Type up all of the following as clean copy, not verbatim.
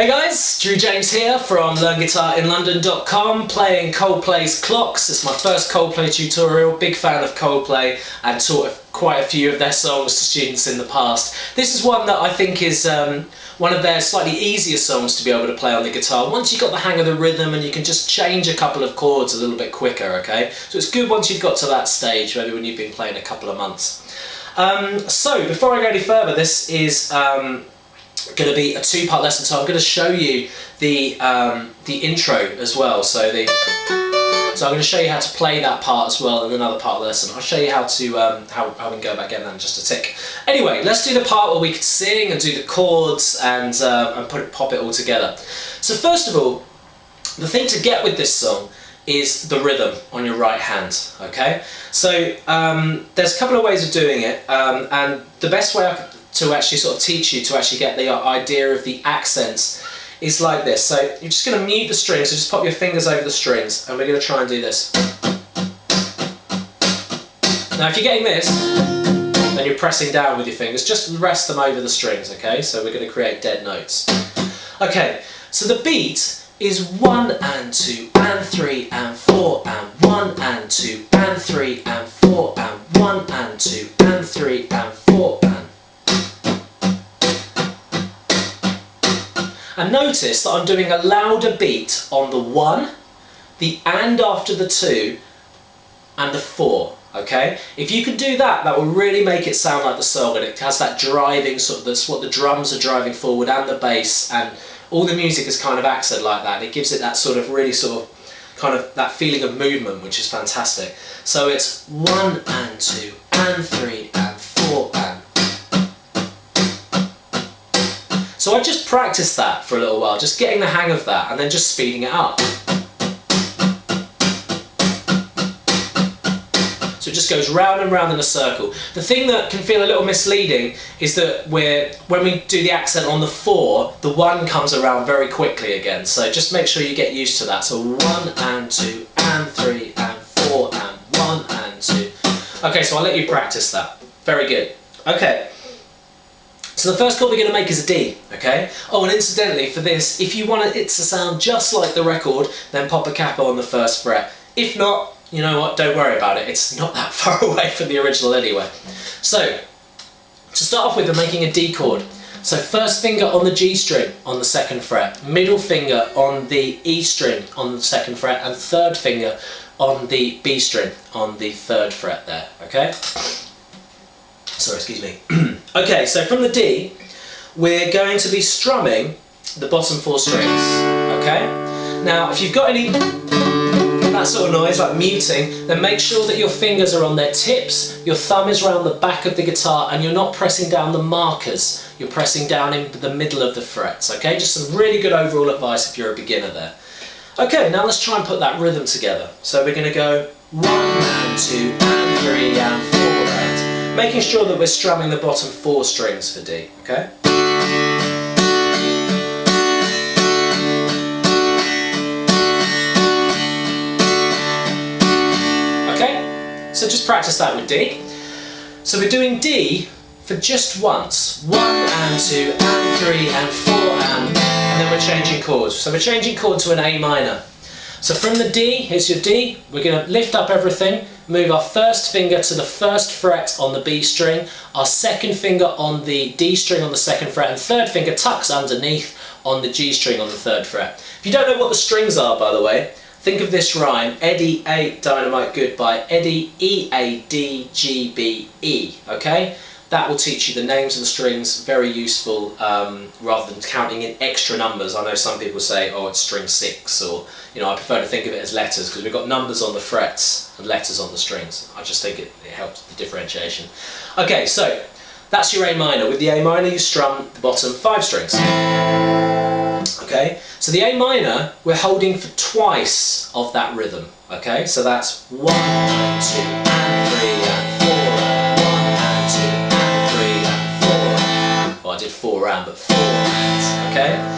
Hey guys, Drew James here from LearnGuitarInLondon.com playing Coldplay's Clocks. It's my first Coldplay tutorial, big fan of Coldplay and taught quite a few of their songs to students in the past. This is one that I think is one of their slightly easier songs to be able to play on the guitar. Once you've got the hang of the rhythm and you can just change a couple of chords a little bit quicker, okay? So it's good once you've got to that stage, maybe when you've been playing a couple of months. So before I go any further, this is going to be a two-part lesson, so I'm going to show you the intro as well. So I'm going to show you how to play that part as well in another part of the lesson. I'll show you how to how we can go about getting that in just a tick. Anyway, let's do the part where we can sing and do the chords and pop it all together. So first of all, the thing to get with this song is the rhythm on your right hand, okay? So there's a couple of ways of doing it, and the best way to actually sort of teach you to actually get the idea of the accents is like this. So you're just going to mute the strings, so just pop your fingers over the strings and we're going to try and do this. Now if you're getting this, then you're pressing down with your fingers, just rest them over the strings, okay? So we're going to create dead notes. Okay, so the beat is 1 and 2 and 3 and 4 and 1 and 2 and 3 and 4 and 1 and 2 and 3 and 4 and notice that I'm doing a louder beat on the 1, the and after the 2 and the 4, okay? If you can do that, that will really make it sound like the song, and it has that driving sort of, that's what the drums are driving forward and the bass, and all the music is kind of accent like that. It gives it that sort of really sort of kind of that feeling of movement, which is fantastic. So it's 1 and 2 and 3 and 4 and. So I just practiced that for a little while, just getting the hang of that and then just speeding it up. So it just goes round and round in a circle. The thing that can feel a little misleading is that when we do the accent on the 4, the 1 comes around very quickly again. So just make sure you get used to that. So 1 and 2 and 3 and 4 and 1 and 2. Okay, so I'll let you practice that. Very good. Okay. So the first chord we're going to make is a D, okay? Oh, and incidentally for this, if you want it to sound just like the record, then pop a capo on the first fret. If not, you know what, don't worry about it. It's not that far away from the original anyway. So, to start off with, we're making a D chord. So first finger on the G string on the 2nd fret, middle finger on the E string on the 2nd fret, and third finger on the B string on the 3rd fret there, okay? Sorry, excuse me. Okay, so from the D, we're going to be strumming the bottom 4 strings, okay? Now, if you've got any that sort of noise, like muting, then make sure that your fingers are on their tips, your thumb is around the back of the guitar, and you're not pressing down the markers. You're pressing down in the middle of the frets, okay? Just some really good overall advice if you're a beginner there. Okay, now let's try and put that rhythm together. So we're going to go 1 and 2 and 3 and 4 and, making sure that we're strumming the bottom 4 strings for D, okay? Okay, so just practice that with D. So we're doing D for just once. 1 and 2 and 3 and 4 and then we're changing chords. So we're changing chord to an A minor. So from the D, here's your D, we're going to lift up everything, move our first finger to the 1st fret on the B string, our 2nd finger on the D string on the 2nd fret, and 3rd finger tucks underneath on the G string on the 3rd fret. If you don't know what the strings are, by the way, think of this rhyme: Eddie A, dynamite, goodbye, Eddie, E, A, D, G, B, E, okay? That will teach you the names of the strings, very useful, rather than counting in extra numbers. I know some people say, oh, it's string 6, or, you know, I prefer to think of it as letters, because we've got numbers on the frets and letters on the strings. I just think it helps the differentiation. Okay, so that's your A minor. With the A minor, you strum the bottom 5 strings. Okay, so the A minor, we're holding for twice of that rhythm. Okay, so that's 1 and 2 and 3 and 4 and 1 and 2 and 3 and 4. Well, I did 4 and, but 4 and, okay?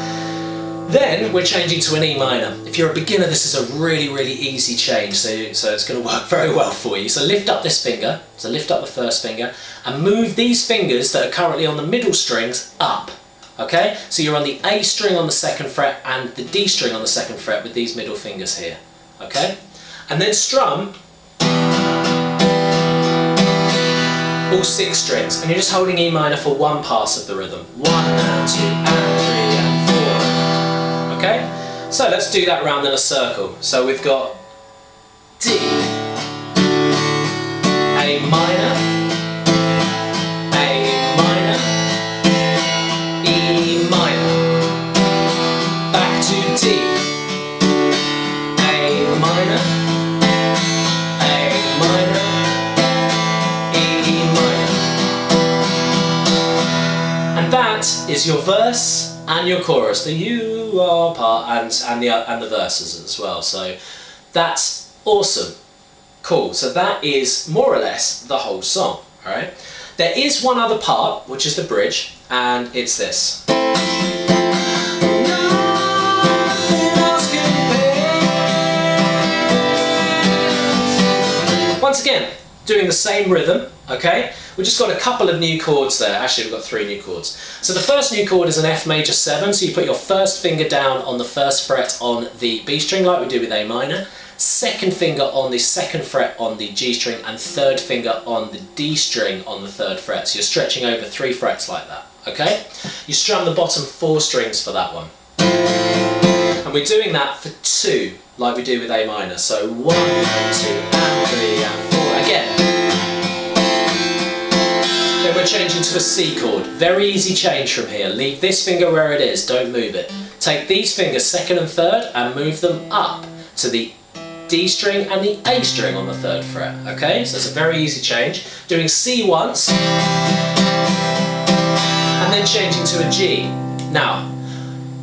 Then we're changing to an E minor. If you're a beginner, this is a really, really easy change, so it's going to work very well for you. So lift up this finger, so lift up the first finger, and move these fingers that are currently on the middle strings up. Okay, so you're on the A string on the 2nd fret and the D string on the 2nd fret with these middle fingers here. Okay, and then strum all 6 strings, and you're just holding E minor for one pass of the rhythm. 1 and 2 and 3 and 4. Okay, so let's do that round in a circle. So we've got D, A minor, A minor, E minor, back to D, A minor, A minor, E minor. And that is your verse and your chorus, the you are part and the verses as well. So that's awesome. Cool. So that is more or less the whole song. All right. There is one other part, which is the bridge, and it's this. Once again, doing the same rhythm, okay? We've just got a couple of new chords there. Actually, we've got 3 new chords. So the first new chord is an F major 7, so you put your first finger down on the 1st fret on the B string like we do with A minor, 2nd finger on the 2nd fret on the G string, and 3rd finger on the D string on the 3rd fret. So you're stretching over 3 frets like that, okay? You strum the bottom 4 strings for that one. And we're doing that for 2, like we do with A minor. So 1 and 2 and 3 and 4 again. Then we're changing to a C chord. Very easy change from here. Leave this finger where it is, don't move it. Take these fingers 2nd and 3rd and move them up to the D string and the A string on the 3rd fret. Okay, so it's a very easy change. Doing C once and then changing to a G. Now,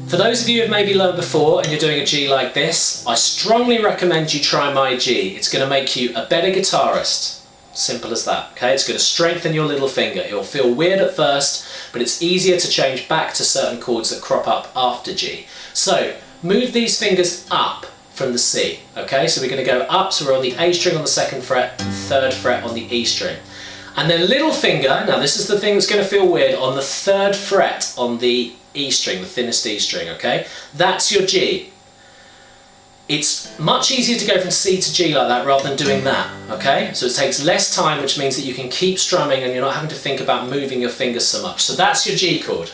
for those of you who have maybe learned before and you're doing a G like this, I strongly recommend you try my G. It's going to make you a better guitarist. Simple as that, okay? It's going to strengthen your little finger. It'll feel weird at first, but it's easier to change back to certain chords that crop up after G. So, move these fingers up from the C, okay? So we're going to go up, so we're on the A string on the 2nd fret, and 3rd fret on the E string. And then little finger, now this is the thing that's going to feel weird, on the 3rd fret on the E string, the thinnest E string, okay? That's your G. It's much easier to go from C to G like that rather than doing that, okay? So it takes less time, which means that you can keep strumming and you're not having to think about moving your fingers so much. So that's your G chord.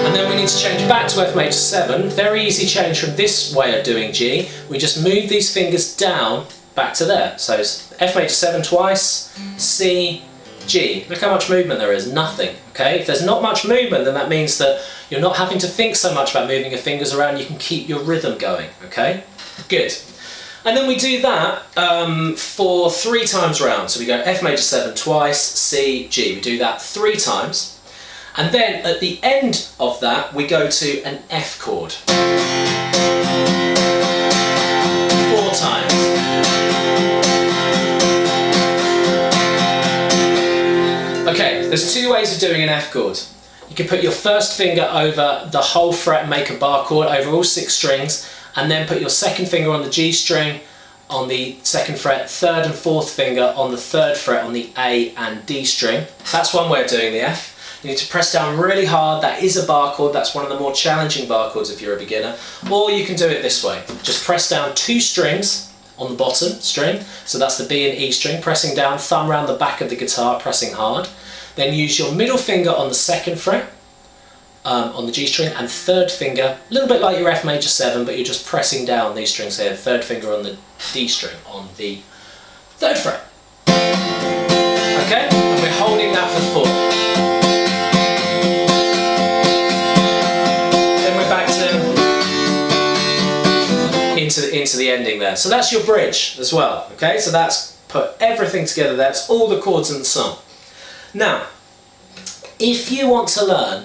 And then we need to change back to F major 7. Very easy change from this way of doing G. We just move these fingers down back to there. So it's F major 7 twice, C, G. Look how much movement there is, nothing, okay? If there's not much movement, then that means that you're not having to think so much about moving your fingers around, you can keep your rhythm going, okay? Good. And then we do that for 3 times round. So we go F major 7 twice, C, G. We do that 3 times. And then at the end of that, we go to an F chord. 4 times. Okay, there's 2 ways of doing an F chord. You can put your first finger over the whole fret and make a bar chord over all 6 strings, and then put your 2nd finger on the G string on the 2nd fret, 3rd and 4th finger on the 3rd fret on the A and D string. That's one way of doing the F. You need to press down really hard. That is a bar chord. That's one of the more challenging bar chords if you're a beginner. Or you can do it this way. Just press down 2 strings on the bottom string. So that's the B and E string. Pressing down, thumb around the back of the guitar, pressing hard. Then use your middle finger on the 2nd fret on the G string, and 3rd finger, a little bit like your F major 7, but you're just pressing down these strings here. 3rd finger on the D string on the 3rd fret. Okay, and we're holding that for 4. Then we're back to into the ending there. So that's your bridge as well. Okay, so that's put everything together. That's all the chords in the song. Now, if you want to learn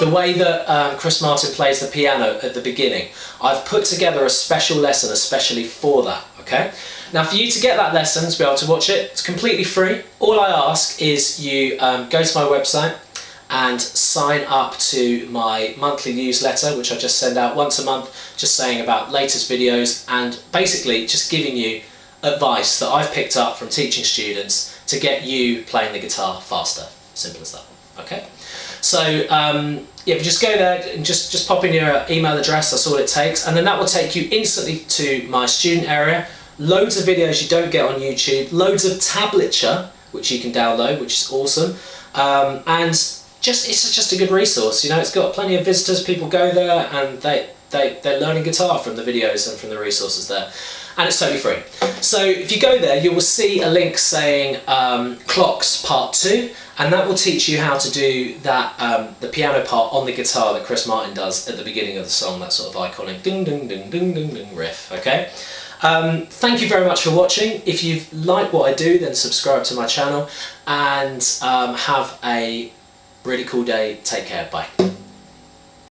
the way that Chris Martin plays the piano at the beginning, I've put together a special lesson especially for that, okay? Now for you to get that lesson, to be able to watch it, it's completely free. All I ask is you go to my website and sign up to my monthly newsletter, which I just send out once a month, just saying about latest videos and basically just giving you advice that I've picked up from teaching students to get you playing the guitar faster. Simple as that. Okay, so yeah, just go there and just pop in your email address. That's all it takes, and then that will take you instantly to my student area. Loads of videos you don't get on YouTube, loads of tablature which you can download, which is awesome, and it's just a good resource. You know, it's got plenty of visitors. People go there and they're learning guitar from the videos and from the resources there, and it's totally free. So if you go there, you will see a link saying Clocks Part 2, and that will teach you how to do that the piano part on the guitar that Chris Martin does at the beginning of the song, that sort of iconic ding ding ding ding ding ding riff. Okay. Thank you very much for watching. If you like what I do, then subscribe to my channel, and have a really cool day. Take care. Bye.